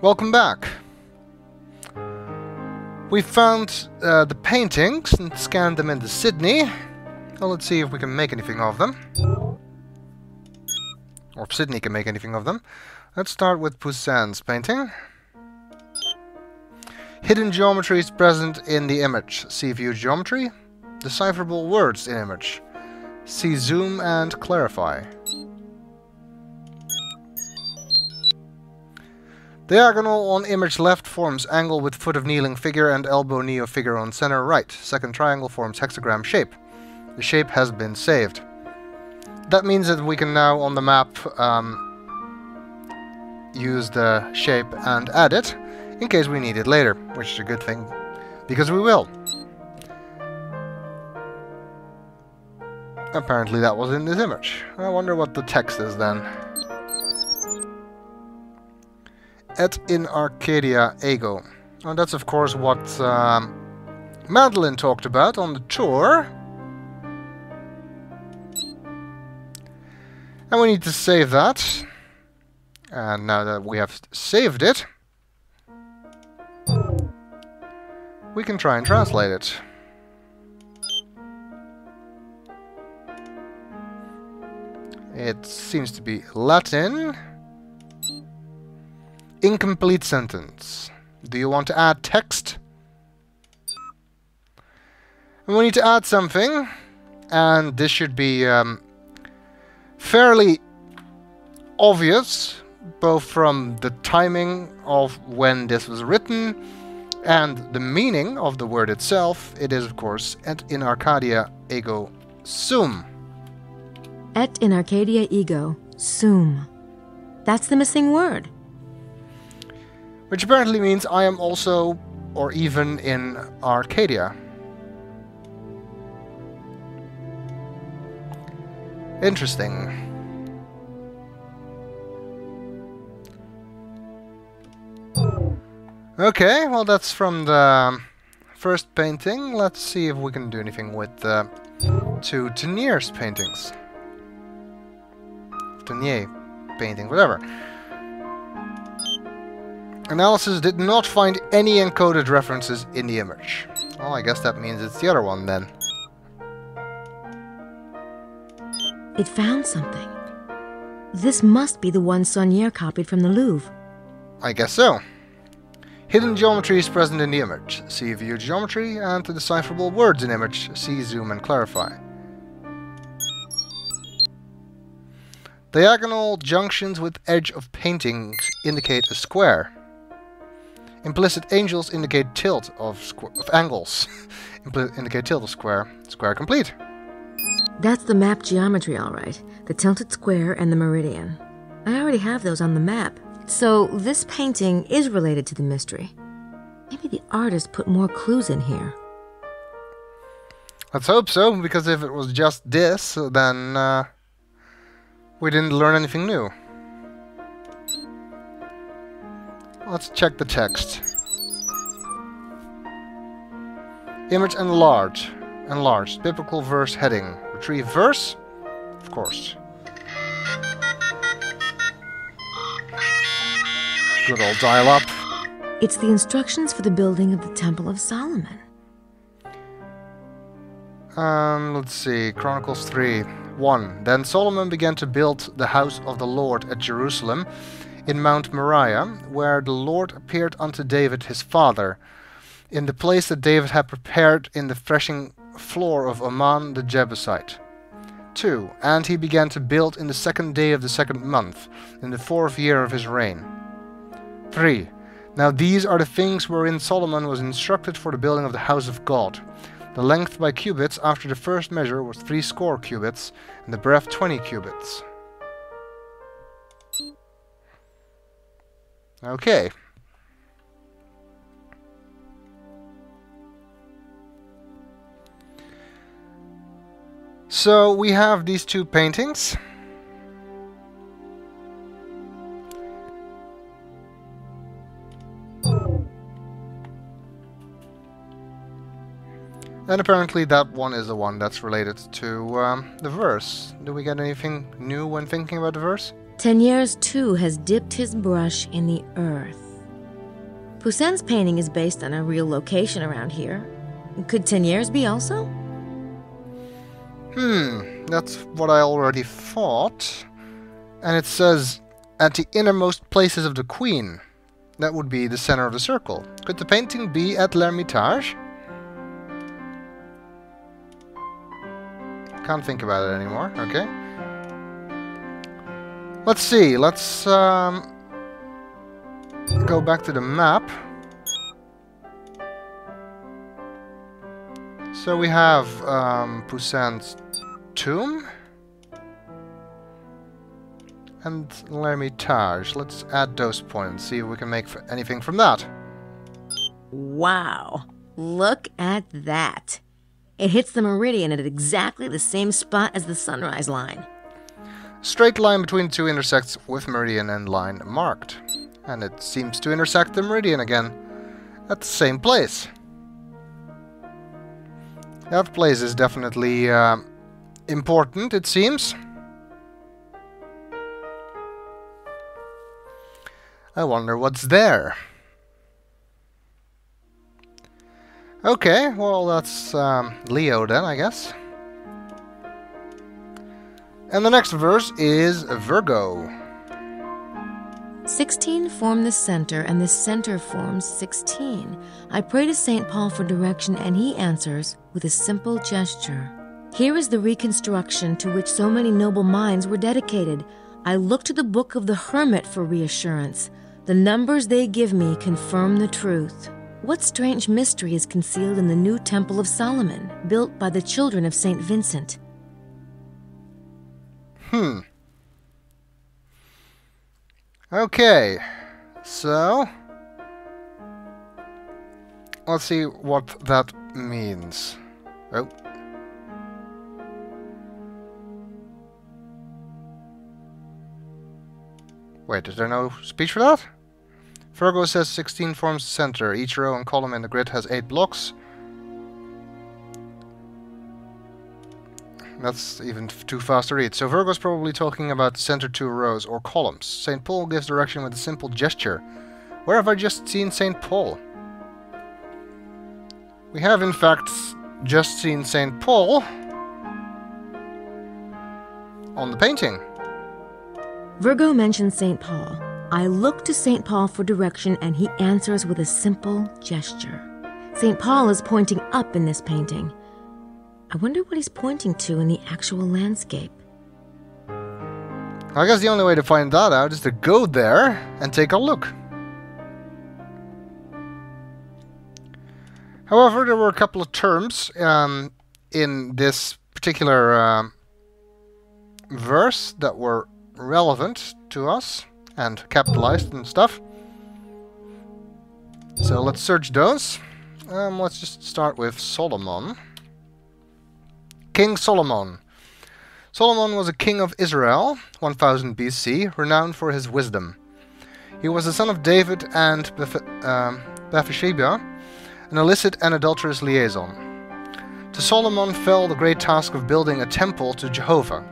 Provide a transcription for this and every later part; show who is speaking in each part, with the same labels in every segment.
Speaker 1: Welcome back. We found the paintings and scanned them into Sydney. Well, let's see if we can make anything of them. Or if Sydney can make anything of them. Let's start with Poussin's painting. Hidden geometry is present in the image. See view geometry. Decipherable words in image. See zoom and clarify. Diagonal on image left forms angle with foot of kneeling figure and elbow knee of figure on center right. Second triangle forms hexagram shape. The shape has been saved. That means that we can now on the map use the shape and add it in case we need it later, which is a good thing because we will. Apparently that was in this image. I wonder what the text is then. Et in Arcadia ego. And that's of course what Madeline talked about on the tour. And we need to save that. And now that we have saved it, we can try and translate it. It seems to be Latin. Incomplete sentence. Do you want to add text? And we need to add something, and this should be fairly obvious, both from the timing of when this was written and the meaning of the word itself. It is, of course, et in Arcadia ego sum.
Speaker 2: Et in Arcadia ego sum. That's the missing word.
Speaker 1: Which apparently means I am also, or even in Arcadia. Interesting. Okay, well that's from the first painting. Let's see if we can do anything with the two Teniers paintings. Teniers painting, whatever. Analysis did not find any encoded references in the image. Well, I guess that means it's the other one then.
Speaker 2: It found something. This must be the one Teniers copied from the Louvre.
Speaker 1: I guess so. Hidden geometry is present in the image. See view geometry and the decipherable words in image. See zoom and clarify. Diagonal junctions with edge of paintings indicate a square. Implicit angles indicate tilt of angles. Indicate tilt of square. Square complete.
Speaker 2: That's the map geometry, all right. The tilted square and the meridian. I already have those on the map. So this painting is related to the mystery. Maybe the artist put more clues in here.
Speaker 1: Let's hope so, because if it was just this, then we didn't learn anything new. Let's check the text. Image enlarged. Enlarged. Biblical verse heading. Retrieve verse? Of course. Good old dial-up.
Speaker 2: It's the instructions for the building of the Temple of Solomon.
Speaker 1: Let's see. Chronicles 3:1. Then Solomon began to build the house of the Lord at Jerusalem, in Mount Moriah, where the Lord appeared unto David his father, in the place that David had prepared in the threshing floor of Ammon the Jebusite. 2. And he began to build in the 2nd day of the 2nd month, in the 4th year of his reign. 3. Now these are the things wherein Solomon was instructed for the building of the house of God. The length by cubits after the first measure was 60 cubits, and the breadth 20 cubits. Okay. So we have these two paintings. And apparently that one is the one that's related to the verse. Do we get anything new when thinking about the verse?
Speaker 2: Teniers too has dipped his brush in the earth. Poussin's painting is based on a real location around here. Could Teniers be also?
Speaker 1: That's what I already thought. And it says, at the innermost places of the Queen. That would be the center of the circle. Could the painting be at l'Ermitage? Can't think about it anymore. Okay. Let's see. Let's go back to the map. So we have Poussin's tomb and l'Ermitage. Let's add those points, see if we can make anything from that.
Speaker 2: Wow, look at that. It hits the meridian at exactly the same spot as the sunrise line.
Speaker 1: Straight line between the two intersects with meridian and line marked. And it seems to intersect the meridian again at the same place. That place is definitely important, it seems. I wonder what's there. Okay, well that's Leo then, I guess. And the next verse is Virgo.
Speaker 2: 16 form the center, and the center forms 16. I pray to St. Paul for direction, and he answers with a simple gesture. Here is the reconstruction to which so many noble minds were dedicated. I look to the book of the hermit for reassurance. The numbers they give me confirm the truth. What strange mystery is concealed in the new Temple of Solomon, built by the children of St. Vincent?
Speaker 1: Okay, so let's see what that means. Oh. Wait, is there no speech for that? Virgo says 16 forms the center. Each row and column in the grid has 8 blocks. That's even too fast to read. So Virgo's probably talking about the center 2 rows or columns. St. Paul gives direction with a simple gesture. Where have I just seen St. Paul? We have in fact just seen St. Paul on the painting.
Speaker 2: Virgo mentions St. Paul. I look to St. Paul for direction, and he answers with a simple gesture. St. Paul is pointing up in this painting. I wonder what he's pointing to in the actual landscape.
Speaker 1: I guess the only way to find that out is to go there and take a look. However, there were a couple of terms in this particular verse that were relevant to us and capitalized and stuff. So let's search those. Let's just start with Solomon. King Solomon. Solomon was a king of Israel, 1000 BC, renowned for his wisdom. He was the son of David and Bathsheba, an illicit and adulterous liaison. To Solomon fell the great task of building a temple to Jehovah.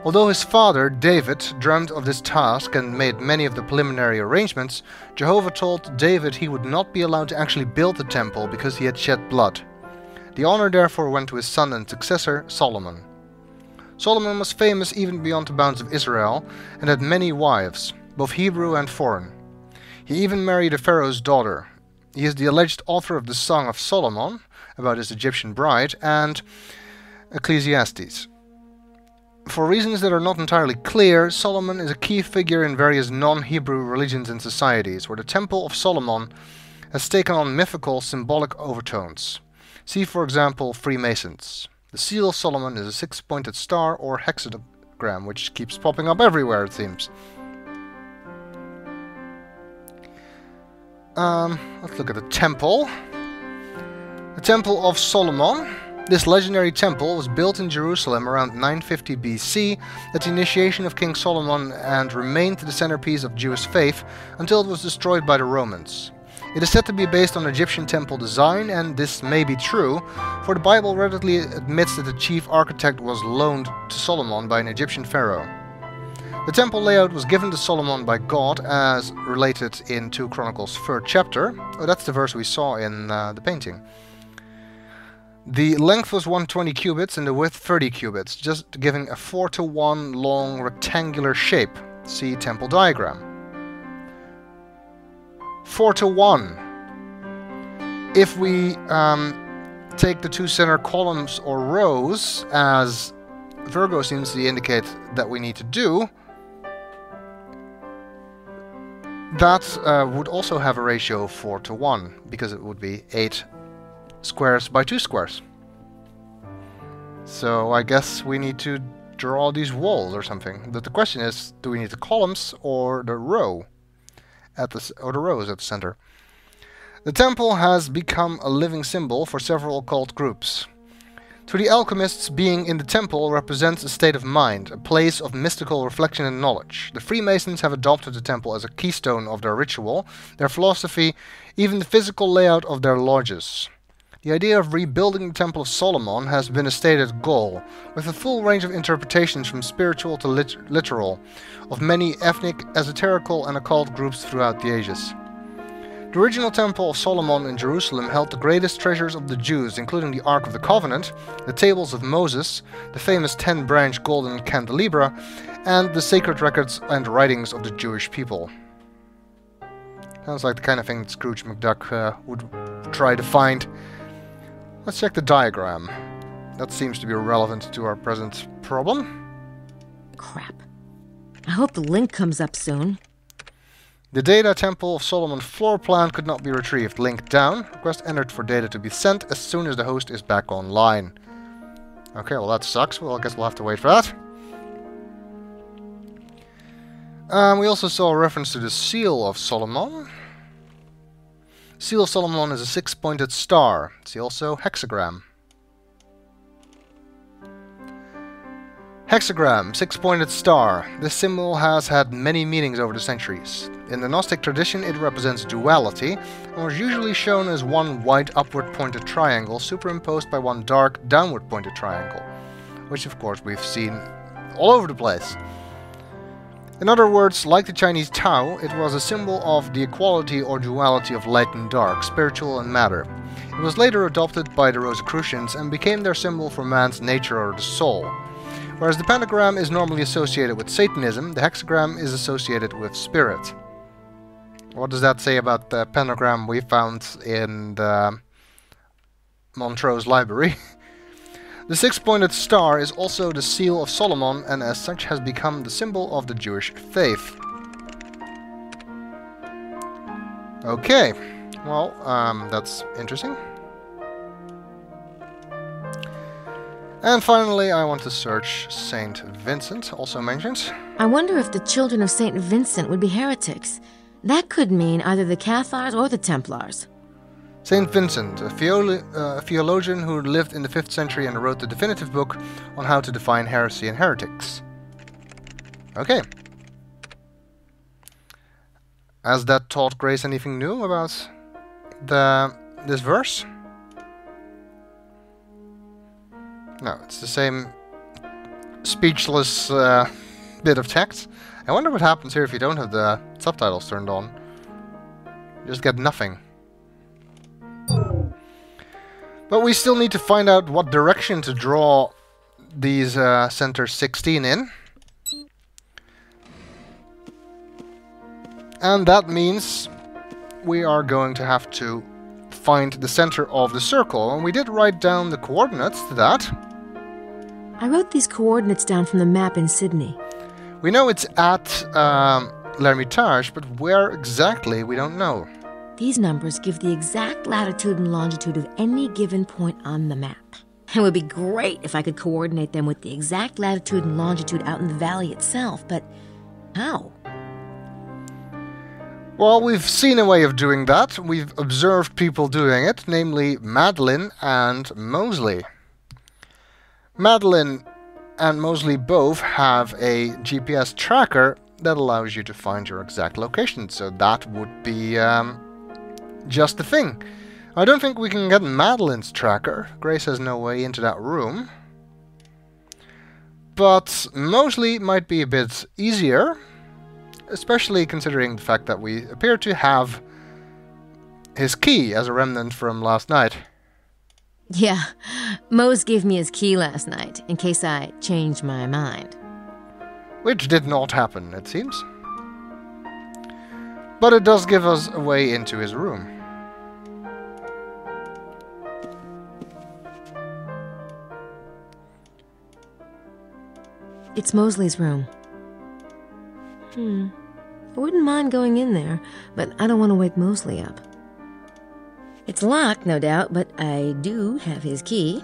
Speaker 1: Although his father, David, dreamed of this task and made many of the preliminary arrangements, Jehovah told David he would not be allowed to actually build the temple because he had shed blood. The honor therefore went to his son and successor, Solomon. Solomon was famous even beyond the bounds of Israel and had many wives, both Hebrew and foreign. He even married a pharaoh's daughter. He is the alleged author of the Song of Solomon, about his Egyptian bride, and Ecclesiastes. For reasons that are not entirely clear, Solomon is a key figure in various non-Hebrew religions and societies, where the Temple of Solomon has taken on mythical, symbolic overtones. See, for example, Freemasons. The seal of Solomon is a 6-pointed star or hexagram, which keeps popping up everywhere, it seems. Let's look at the temple. The Temple of Solomon. This legendary temple was built in Jerusalem around 950 BC at the initiation of King Solomon and remained the centerpiece of Jewish faith until it was destroyed by the Romans. It is said to be based on Egyptian temple design, and this may be true, for the Bible readily admits that the chief architect was loaned to Solomon by an Egyptian pharaoh. The temple layout was given to Solomon by God as related in 2 Chronicles 3rd chapter. Oh, that's the verse we saw in the painting. The length was 120 cubits and the width 30 cubits, just giving a 4:1 long rectangular shape. See temple diagram. 4:1. If we take the 2 center columns or rows, as Virgo seems to indicate that we need to do, that would also have a ratio of 4:1, because it would be 8 squares by 2 squares. So I guess we need to draw these walls or something. But the question is, do we need the columns or the row or the rows at the center? The temple has become a living symbol for several occult groups. To the alchemists, being in the temple represents a state of mind, a place of mystical reflection and knowledge. The Freemasons have adopted the temple as a keystone of their ritual, their philosophy, even the physical layout of their lodges. The idea of rebuilding the Temple of Solomon has been a stated goal, with a full range of interpretations from spiritual to literal, of many ethnic, esoterical and occult groups throughout the ages. The original Temple of Solomon in Jerusalem held the greatest treasures of the Jews, including the Ark of the Covenant, the Tables of Moses, the famous 10-branch golden candelabra, and the sacred records and writings of the Jewish people. Sounds like the kind of thing that Scrooge McDuck would try to find. Let's check the diagram. That seems to be relevant to our present problem.
Speaker 2: Crap. I hope the link comes up soon.
Speaker 1: The data Temple of Solomon floor plan could not be retrieved. Link down. Request entered for data to be sent as soon as the host is back online. Okay, well that sucks. Well, I guess we'll have to wait for that. We also saw a reference to the Seal of Solomon. Seal of Solomon is a 6-pointed star. See also hexagram. Hexagram, 6-pointed star. This symbol has had many meanings over the centuries. In the Gnostic tradition, it represents duality and was usually shown as one white upward pointed triangle superimposed by one dark downward pointed triangle, which of course we've seen all over the place. In other words, like the Chinese Tao, it was a symbol of the equality or duality of light and dark, spiritual and matter. It was later adopted by the Rosicrucians and became their symbol for man's nature or the soul. Whereas the pentagram is normally associated with Satanism, the hexagram is associated with spirit. What does that say about the pentagram we found in the Montrose Library? The 6-pointed star is also the Seal of Solomon and as such has become the symbol of the Jewish faith. Okay, well, that's interesting. And finally, I want to search Saint Vincent, also mentioned.
Speaker 2: I wonder if the children of Saint Vincent would be heretics. That could mean either the Cathars or the Templars.
Speaker 1: Saint Vincent, a theologian who lived in the 5th century and wrote the definitive book on how to define heresy and heretics. Okay. Has that taught Grace anything new about this verse? No, it's the same speechless bit of text. I wonder what happens here if you don't have the subtitles turned on. You just get nothing. But we still need to find out what direction to draw these center 16 in. And that means we are going to have to find the center of the circle. And we did write down the coordinates to that.
Speaker 2: I wrote these coordinates down from the map in Sydney.
Speaker 1: We know it's at L'Hermitage, but where exactly, we don't know.
Speaker 2: These numbers give the exact latitude and longitude of any given point on the map. It would be great if I could coordinate them with the exact latitude and longitude out in the valley itself, but how?
Speaker 1: Well, we've seen a way of doing that. We've observed people doing it, namely Madeline and Mosley. Madeline and Mosley both have a GPS tracker that allows you to find your exact location, so that would be just the thing. I don't think we can get Madeline's tracker. Grace has no way into that room. but Mosley might be a bit easier, especially considering the fact that we appear to have his key as a remnant from last night.
Speaker 2: Yeah, Mose gave me his key last night, in case I changed my mind.
Speaker 1: Which did not happen, it seems. But it does give us a way into his room.
Speaker 2: It's Mosley's room. I wouldn't mind going in there, but I don't want to wake Mosley up. It's locked, no doubt, but I do have his key.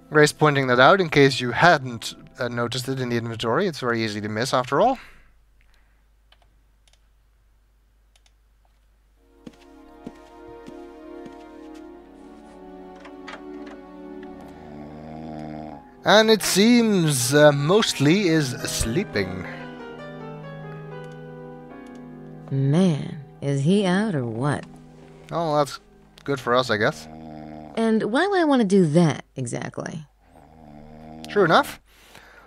Speaker 1: Grace pointing that out in case you hadn't noticed it in the inventory. It's very easy to miss after all. And it seems Mosley is sleeping.
Speaker 2: Man, is he out or what?
Speaker 1: Oh, that's good for us, I guess.
Speaker 2: And why would I want to do that, exactly?
Speaker 1: True enough.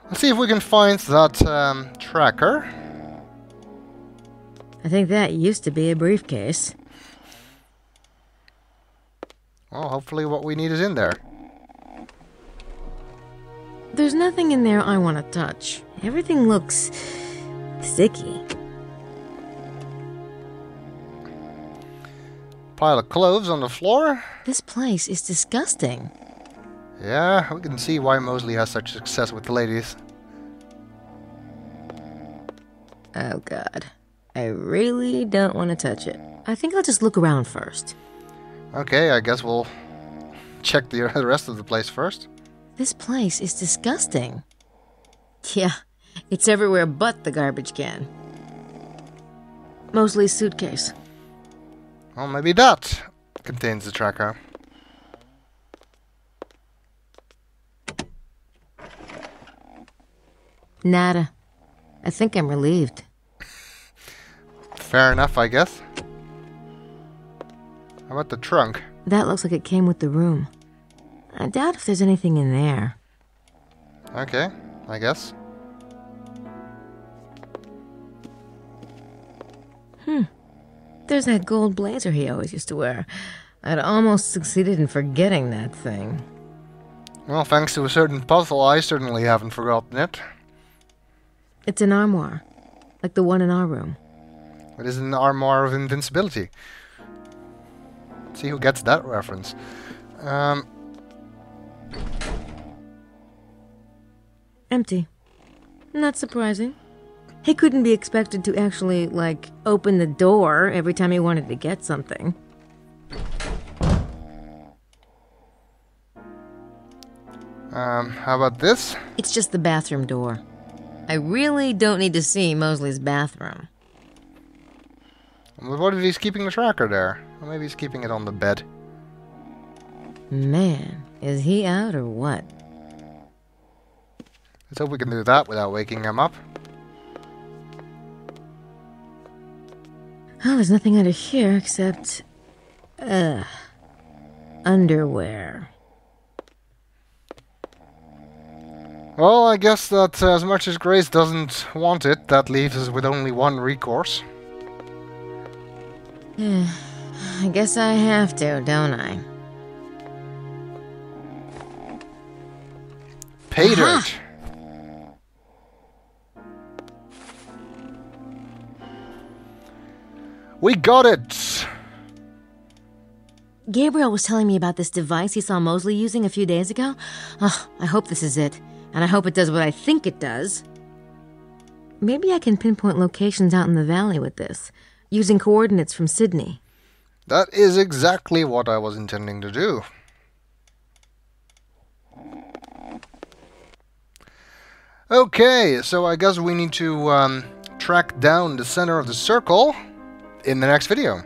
Speaker 1: Let's see if we can find that tracker.
Speaker 2: I think that used to be a briefcase.
Speaker 1: Well, hopefully what we need is in there.
Speaker 2: There's nothing in there I want to touch. Everything looks sticky.
Speaker 1: Pile of clothes on the floor.
Speaker 2: This place is disgusting.
Speaker 1: Yeah, we can see why Mosley has such success with the ladies.
Speaker 2: Oh god. I really don't want to touch it. I think I'll just look around first.
Speaker 1: Okay, I guess we'll check the rest of the place first.
Speaker 2: This place is disgusting. Yeah, it's everywhere but the garbage can. Mosley's suitcase.
Speaker 1: Well, maybe that contains the tracker.
Speaker 2: Nada. I think I'm relieved.
Speaker 1: Fair enough, I guess. How about the trunk?
Speaker 2: That looks like it came with the room. I doubt if there's anything in there.
Speaker 1: Okay, I guess.
Speaker 2: There's that gold blazer he always used to wear. I'd almost succeeded in forgetting that thing.
Speaker 1: Well, thanks to a certain puzzle, I certainly haven't forgotten it.
Speaker 2: It's an armoire, like the one in our room.
Speaker 1: It is an armoire of invincibility. See who gets that reference.
Speaker 2: Empty. Not surprising. He couldn't be expected to actually, like, open the door every time he wanted to get something.
Speaker 1: How about this?
Speaker 2: It's just the bathroom door. I really don't need to see Mosley's bathroom.
Speaker 1: Well, what if he's keeping the tracker there? Or maybe he's keeping it on the bed.
Speaker 2: Man, is he out or what?
Speaker 1: Let's hope we can do that without waking him up.
Speaker 2: Oh, there's nothing under here except... underwear.
Speaker 1: Well, I guess that as much as Grace doesn't want it, that leaves us with only one recourse.
Speaker 2: I guess I have to, don't I?
Speaker 1: Pay dirt. We got it!
Speaker 2: Gabriel was telling me about this device he saw Mosley using a few days ago. Oh, I hope this is it. And I hope it does what I think it does. Maybe I can pinpoint locations out in the valley with this, using coordinates from Sydney.
Speaker 1: That is exactly what I was intending to do. Okay, so I guess we need to track down the center of the circle in the next video.